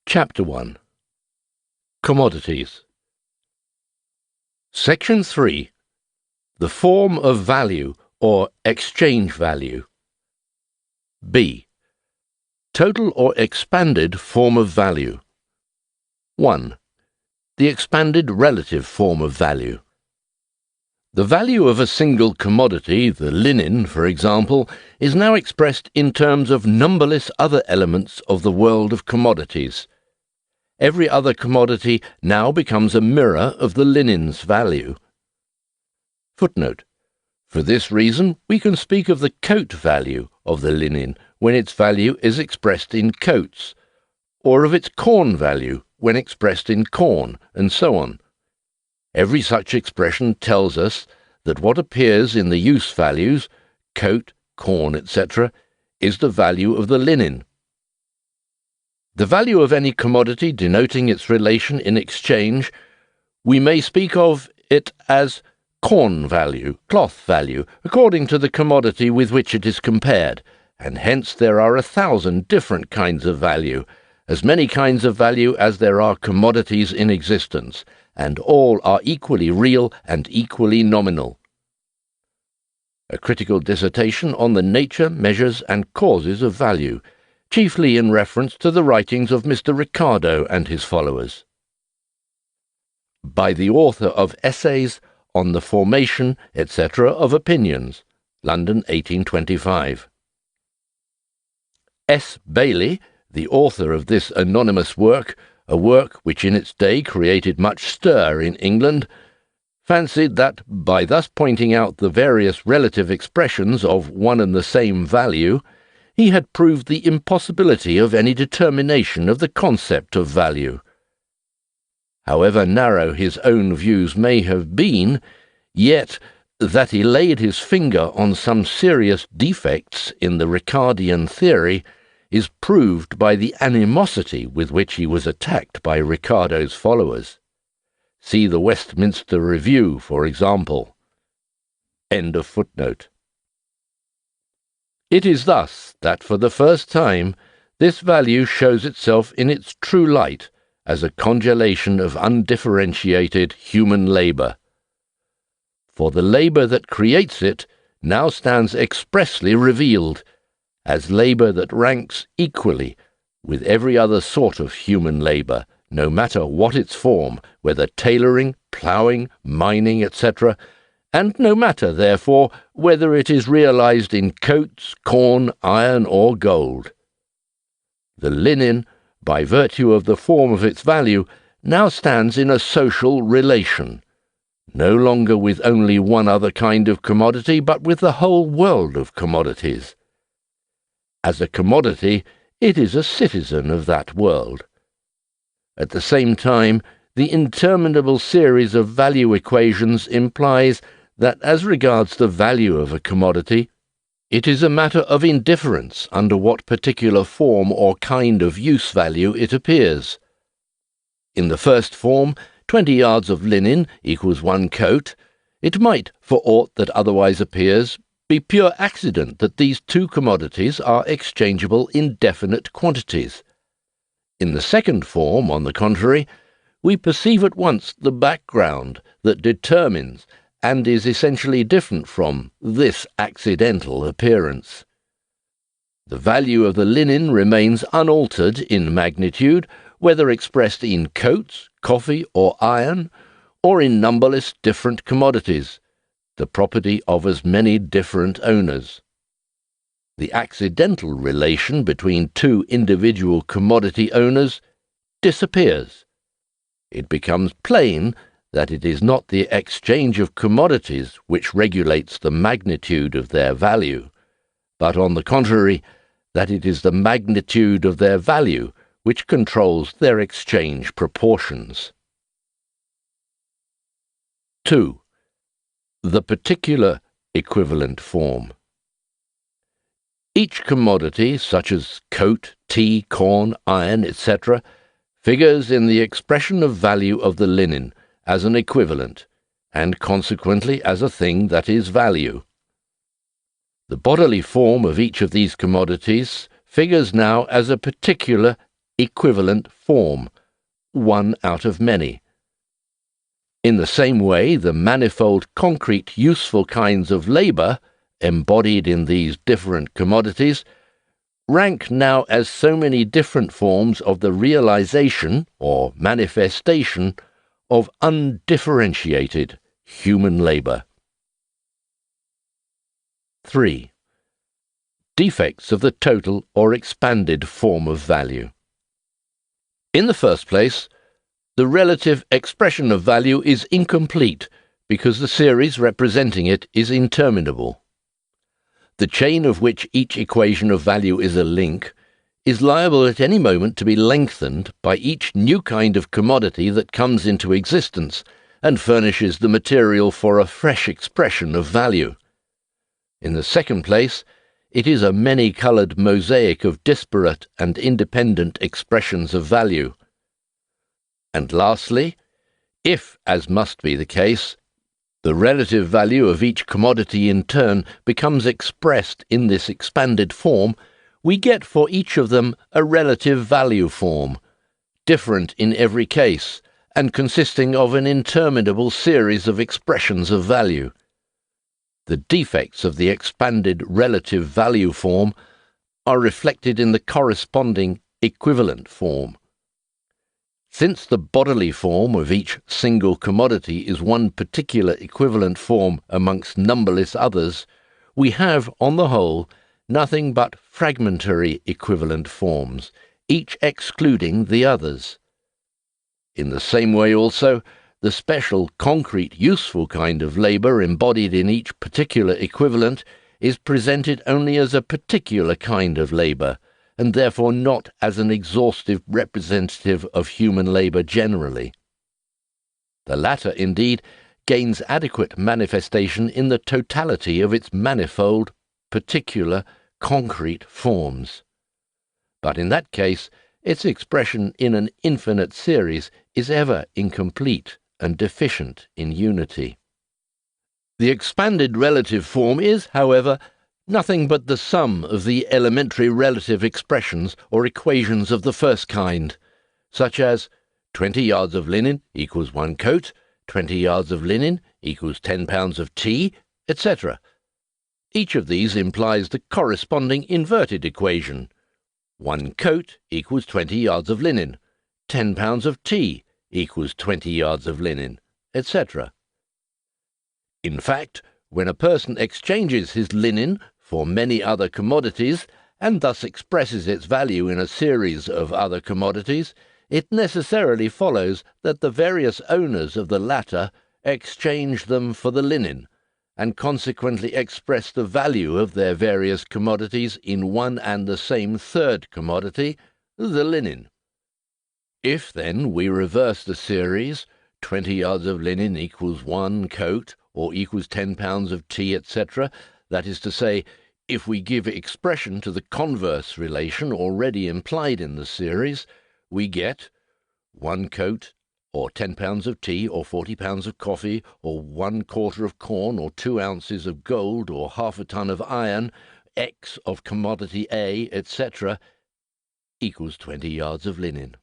Chapter 1. Commodities. Section 3. The form of value or exchange value. B. Total or expanded form of value. 1. The expanded relative form of value. The value of a single commodity, the linen, for example, is now expressed in terms of numberless other elements of the world of commodities. Every other commodity now becomes a mirror of the linen's value. Footnote. For this reason, we can speak of the coat value of the linen when its value is expressed in coats, or of its corn value when expressed in corn, and so on. Every such expression tells us that what appears in the use values, coat, corn, etc., is the value of the linen. The value of any commodity denoting its relation in exchange, we may speak of it as corn value, cloth value, according to the commodity with which it is compared, and hence there are 1,000 different kinds of value, as many kinds of value as there are commodities in existence, and all are equally real and equally nominal. A critical dissertation on the nature, measures, and causes of value, chiefly in reference to the writings of Mr. Ricardo and his followers. By the author of Essays on the Formation, etc., of Opinions, London, 1825. S. Bailey, the author of this anonymous work, a work which in its day created much stir in England, fancied that, by thus pointing out the various relative expressions of one and the same value, he had proved the impossibility of any determination of the concept of value. However narrow his own views may have been, yet that he laid his finger on some serious defects in the Ricardian theory is proved by the animosity with which he was attacked by Ricardo's followers. See the Westminster Review, for example. End of footnote. It is thus that for the first time this value shows itself in its true light as a congelation of undifferentiated human labour. For the labour that creates it now stands expressly revealed as labour that ranks equally with every other sort of human labour, no matter what its form, whether tailoring, ploughing, mining, etc., and no matter, therefore, whether it is realized in coats, corn, iron, or gold. The linen, by virtue of the form of its value, now stands in a social relation, no longer with only one other kind of commodity, but with the whole world of commodities. As a commodity, it is a citizen of that world. At the same time, the interminable series of value equations implies that as regards the value of a commodity, it is a matter of indifference under what particular form or kind of use value it appears. In the first form, 20 yards of linen equals 1 coat. It might, for aught that otherwise appears, be pure accident that these two commodities are exchangeable in definite quantities. In the second form, on the contrary, we perceive at once the background that determines and is essentially different from this accidental appearance. The value of the linen remains unaltered in magnitude, whether expressed in coats, coffee, or iron, or in numberless different commodities, the property of as many different owners. The accidental relation between two individual commodity owners disappears. It becomes plain that it is not the exchange of commodities which regulates the magnitude of their value, but on the contrary, that it is the magnitude of their value which controls their exchange proportions. 2. The particular equivalent form. Each commodity, such as coat, tea, corn, iron, etc., figures in the expression of value of the linen as an equivalent, and consequently as a thing that is value. The bodily form of each of these commodities figures now as a particular equivalent form, one out of many. In the same way, the manifold concrete useful kinds of labour, embodied in these different commodities, rank now as so many different forms of the realization or manifestation of undifferentiated human labour. 3. Defects of the total or expanded form of value. In the first place, the relative expression of value is incomplete because the series representing it is interminable. The chain of which each equation of value is a link is liable at any moment to be lengthened by each new kind of commodity that comes into existence and furnishes the material for a fresh expression of value. In the second place, it is a many-coloured mosaic of disparate and independent expressions of value. And lastly, if, as must be the case, the relative value of each commodity in turn becomes expressed in this expanded form, we get for each of them a relative value form, different in every case, and consisting of an interminable series of expressions of value. The defects of the expanded relative value form are reflected in the corresponding equivalent form. Since the bodily form of each single commodity is one particular equivalent form amongst numberless others, we have, on the whole, nothing but fragmentary equivalent forms, each excluding the others. In the same way also, the special, concrete, useful kind of labour embodied in each particular equivalent is presented only as a particular kind of labour, and therefore not as an exhaustive representative of human labour generally. The latter, indeed, gains adequate manifestation in the totality of its manifold, particular, concrete forms. But in that case, its expression in an infinite series is ever incomplete and deficient in unity. The expanded relative form is, however, nothing but the sum of the elementary relative expressions or equations of the first kind, such as 20 yards of linen equals 1 coat, 20 yards of linen equals 10 pounds of tea, etc. Each of these implies the corresponding inverted equation. 1 coat equals 20 yards of linen, 10 pounds of tea equals 20 yards of linen, etc. In fact, when a person exchanges his linen for many other commodities, and thus expresses its value in a series of other commodities, it necessarily follows that the various owners of the latter exchange them for the linen, and consequently express the value of their various commodities in one and the same third commodity, the linen. If, then, we reverse the series, 20 yards of linen equals 1 coat, or equals 10 pounds of tea, etc., that is to say, if we give expression to the converse relation already implied in the series, we get 1 coat, or 10 pounds of tea, or 40 pounds of coffee, or 1 quarter of corn, or 2 ounces of gold, or half a ton of iron, X of commodity A, etc., equals 20 yards of linen.